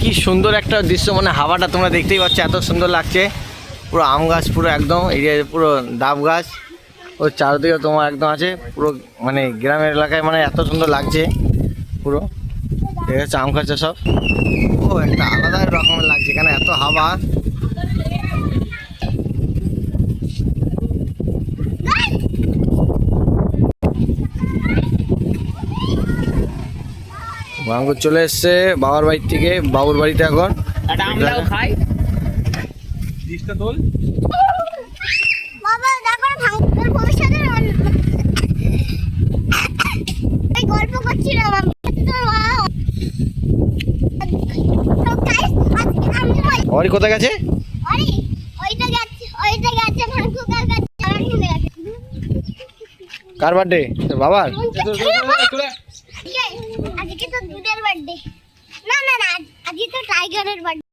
কি সুন্দর একটা দৃশ্য, মানে হাওয়াটা তোমরা দেখতেই পাচ্ছ, এত সুন্দর লাগছে। পুরো আম গাছ, পুরো একদম এরিয়া পুরো ডাব গাছ, ও চারদিকে তোমার একদম আছে পুরো, মানে গ্রামের এলাকায়, মানে এত সুন্দর লাগছে পুরো। ঠিক আছে, আম গাছ সব, ও একটা আলাদা রকমের লাগছে এখানে, এত হাওয়া। বাঙ্গুর চলে এসছে বাবার বাড়ি থেকে, বাবুর বাড়িতে এখন। অরি কোথায় গেছে? কার বার্থডে? তোর বাবার? আজকে তো দুধের বার্থডে। না না না, আজকে তো টাইগারের বার্থডে।